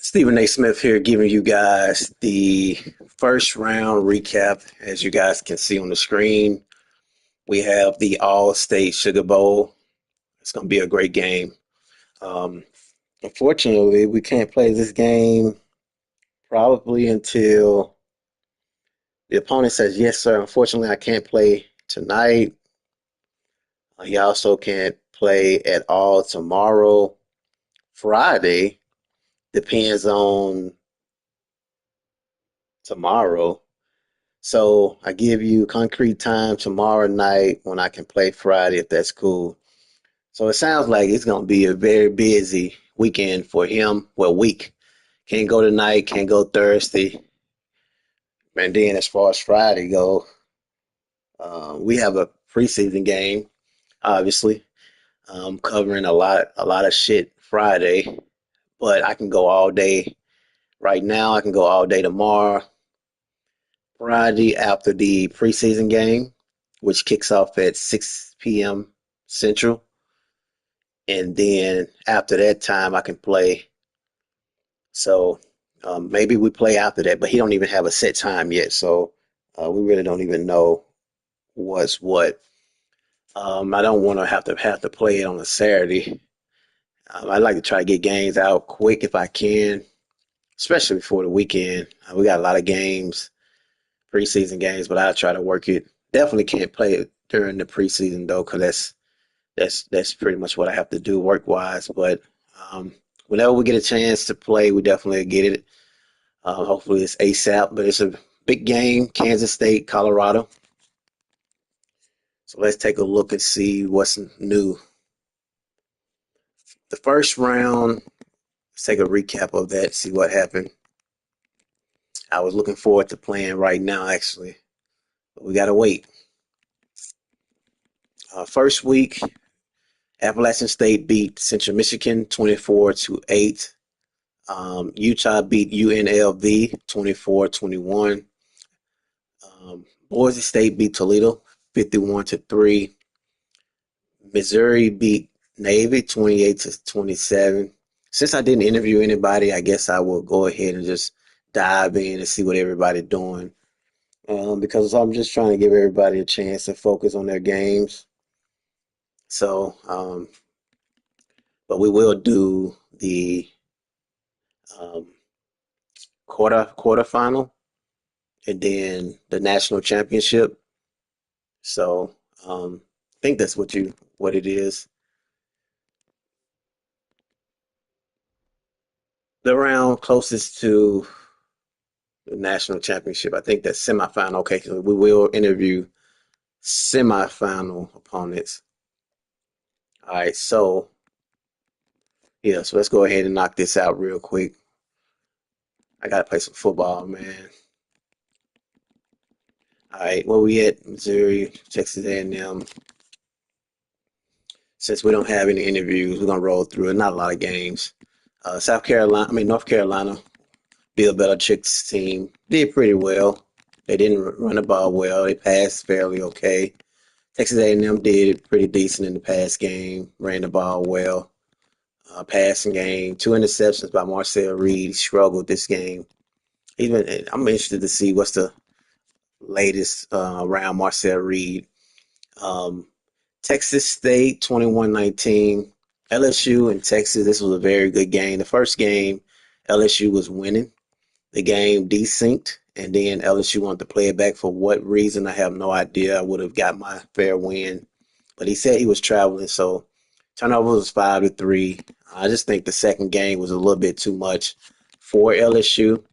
Stephen A. Smith here, giving you guys the first round recap. As you guys can see on the screen, we have the All State Sugar Bowl. It's going to be a great game. Um, Unfortunately, we can't play this game probably until the opponent says, yes, sir. Unfortunately, I can't play tonight. He also can't play at all tomorrow. Friday depends on tomorrow. So I give you concrete time tomorrow night when I can play Friday, if that's cool. So it sounds like it's going to be a very busy weekend for him. Well, week. Can't go tonight, can't go Thursday. And then as far as Friday go, we have a preseason game, obviously, covering a lot of shit Friday. But I can go all day right now. I can go all day tomorrow. Friday after the preseason game, which kicks off at 6 p.m. Central. And then after that time, I can play. So maybe we play after that, but he don't even have a set time yet. So we really don't even know what's what. I don't want to have to play it on a Saturday. I like to try to get games out quick if I can, especially before the weekend. We got a lot of games, preseason games, but I try to work it. Definitely can't play it during the preseason though, because that's pretty much what I have to do work wise. But um, whenever we get a chance to play, we definitely get it. Hopefully it's ASAP, but it's a big game, Kansas State, Colorado. So let's take a look and see what's new. The first round, let's take a recap of that, see what happened. I was looking forward to playing right now, actually, but we gotta wait. First week, Appalachian State beat Central Michigan 24-8. Utah beat UNLV 24-21. Boise State beat Toledo 51-3. Missouri beat Navy 28-27. Since I didn't interview anybody, I guess I will go ahead and just dive in and see what everybody's doing. Because I'm just trying to give everybody a chance to focus on their games. So, but we will do the um, quarterfinal and then the national championship. So, I think that's what it is. The round closest to the national championship. I think that's semifinal. Okay, so we will interview semifinal opponents. All right, so yeah, so let's go ahead and knock this out real quick. I gotta play some football, man. All right, where we at? Missouri, Texas A&M. Since we don't have any interviews, we're gonna roll through it. Not a lot of games. North Carolina, Bill Belichick's team did pretty well. They didn't run the ball well. They passed fairly okay. Texas A&M did pretty decent in the pass game, ran the ball well. Passing game, two interceptions by Marcel Reed. He struggled this game. I'm interested to see what's the latest around Marcel Reed. Um, Texas State 21-19. LSU and Texas. This was a very good game. The first game, LSU was winning. The game desynced, and then LSU wanted to play it back for what reason? I have no idea. I would have got my fair win, but he said he was traveling, so turnover was 5-3. I just think the second game was a little bit too much for LSU.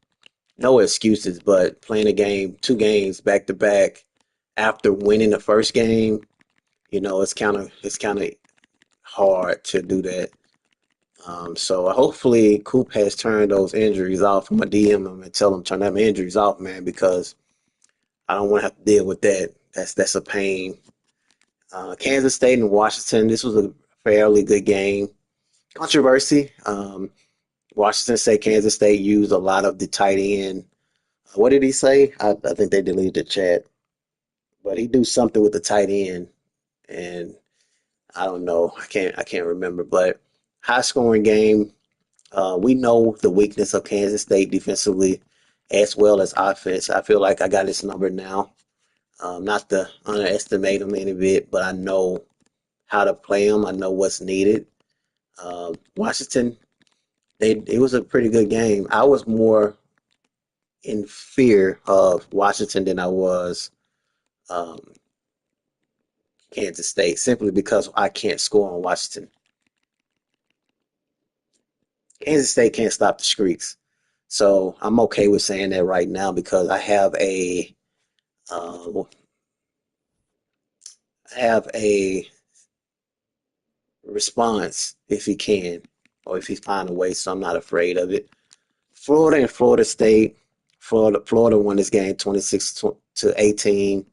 No excuses, but playing a game, two games back to back after winning the first game, it's kind of hard to do that. So hopefully Coop has turned those injuries off. I'm gonna DM him and tell him turn them injuries off, man, because I don't want to have to deal with that. That's a pain. Kansas State and Washington. This was a fairly good game. Controversy. Washington State, Kansas State used a lot of the tight end. What did he say? I think they deleted the chat, but he do something with the tight end, and I don't know. I can't remember, but high scoring game. We know the weakness of Kansas State defensively as well as offense. I feel like I got this number now. Not to underestimate them any bit, but I know how to play them. I know what's needed. Washington, it was a pretty good game. I was more in fear of Washington than I was um, Kansas State, simply because I can't score on Washington. Kansas State can't stop the streaks. So I'm okay with saying that right now because uh, I have a response if he can or if he find a way. So I'm not afraid of it. Florida and Florida State. Florida won this game 26 to 18.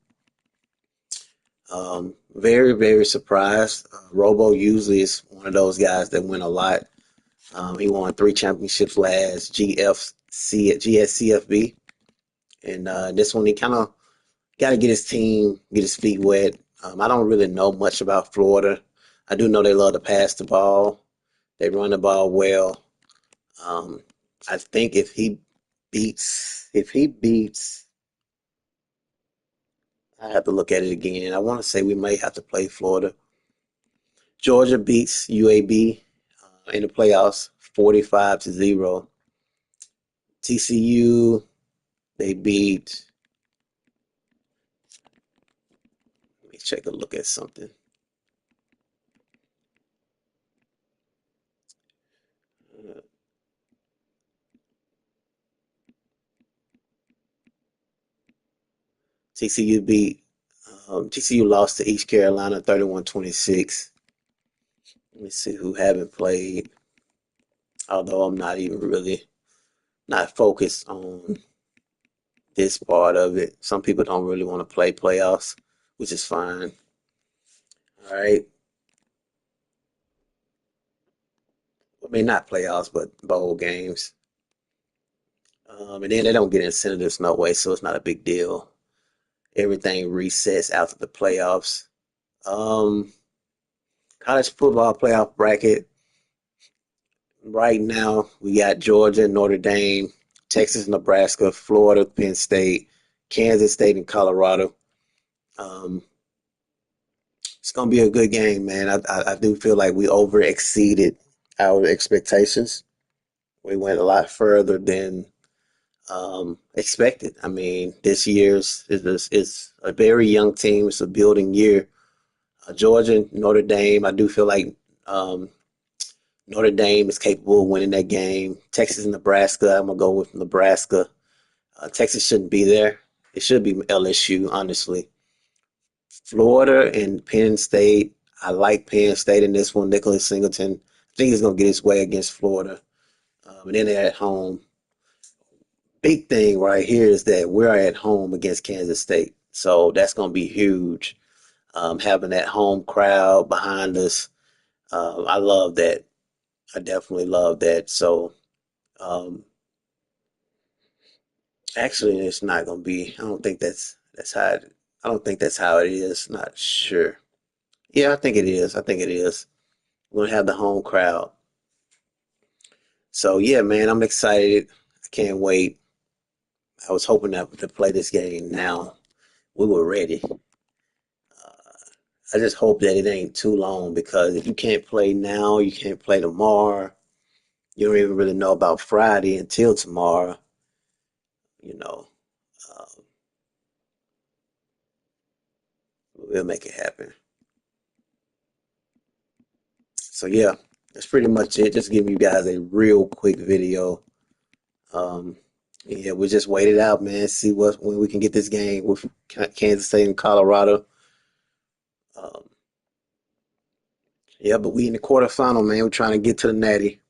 Very, very surprised. Robo usually is one of those guys that win a lot. He won 3 championships last GSCFB. And this one, he kind of got to get his team, get his feet wet. I don't really know much about Florida. I do know they love to pass the ball. They run the ball well. Um, I think if he beats, I have to look at it again. I want to say we may have to play Florida. Georgia beats UAB in the playoffs, 45-0. TCU, they beat. Let me check a look at something. Uh, TCU beat. TCU lost to East Carolina 31-26. Let me see who haven't played. Although I'm not even really not focused on this part of it. Some people don't really want to play playoffs, which is fine. All right. I mean, not playoffs, but bowl games. And then they don't get incentives no way, so it's not a big deal. Everything resets after the playoffs. Um, College football playoff bracket. Right now, we got Georgia, Notre Dame, Texas, Nebraska, Florida, Penn State, Kansas State, and Colorado. Um, it's gonna be a good game, man. I do feel like we over exceeded our expectations. We went a lot further than expected. I mean, this year's is a very young team. It's a building year. Georgia, Notre Dame. I do feel like um, Notre Dame is capable of winning that game. Texas and Nebraska. I'm gonna go with Nebraska. Texas shouldn't be there. It should be LSU, honestly. Florida and Penn State. I like Penn State in this one. Nicholas Singleton. I think he's gonna get his way against Florida. And then they're at home. Big thing right here is that we're at home against Kansas State. So that's gonna be huge. Having that home crowd behind us. I love that. I definitely love that. So um, actually, it's not gonna be. I don't think that's how. I don't think that's how it is. Not sure. Yeah, I think it is. I think it is. We're gonna have the home crowd. So yeah, man, I'm excited. I can't wait. I was hoping to play this game now. We were ready. I just hope that it ain't too long because if you can't play now, you can't play tomorrow. You don't even really know about Friday until tomorrow. You know, um, we'll make it happen. So yeah, that's pretty much it. Just giving you guys a real quick video. Um, yeah, we just wait it out, man. See what when we can get this game with Kansas State and Colorado. Um, yeah, but we in the quarterfinal, man. We're trying to get to the Natty.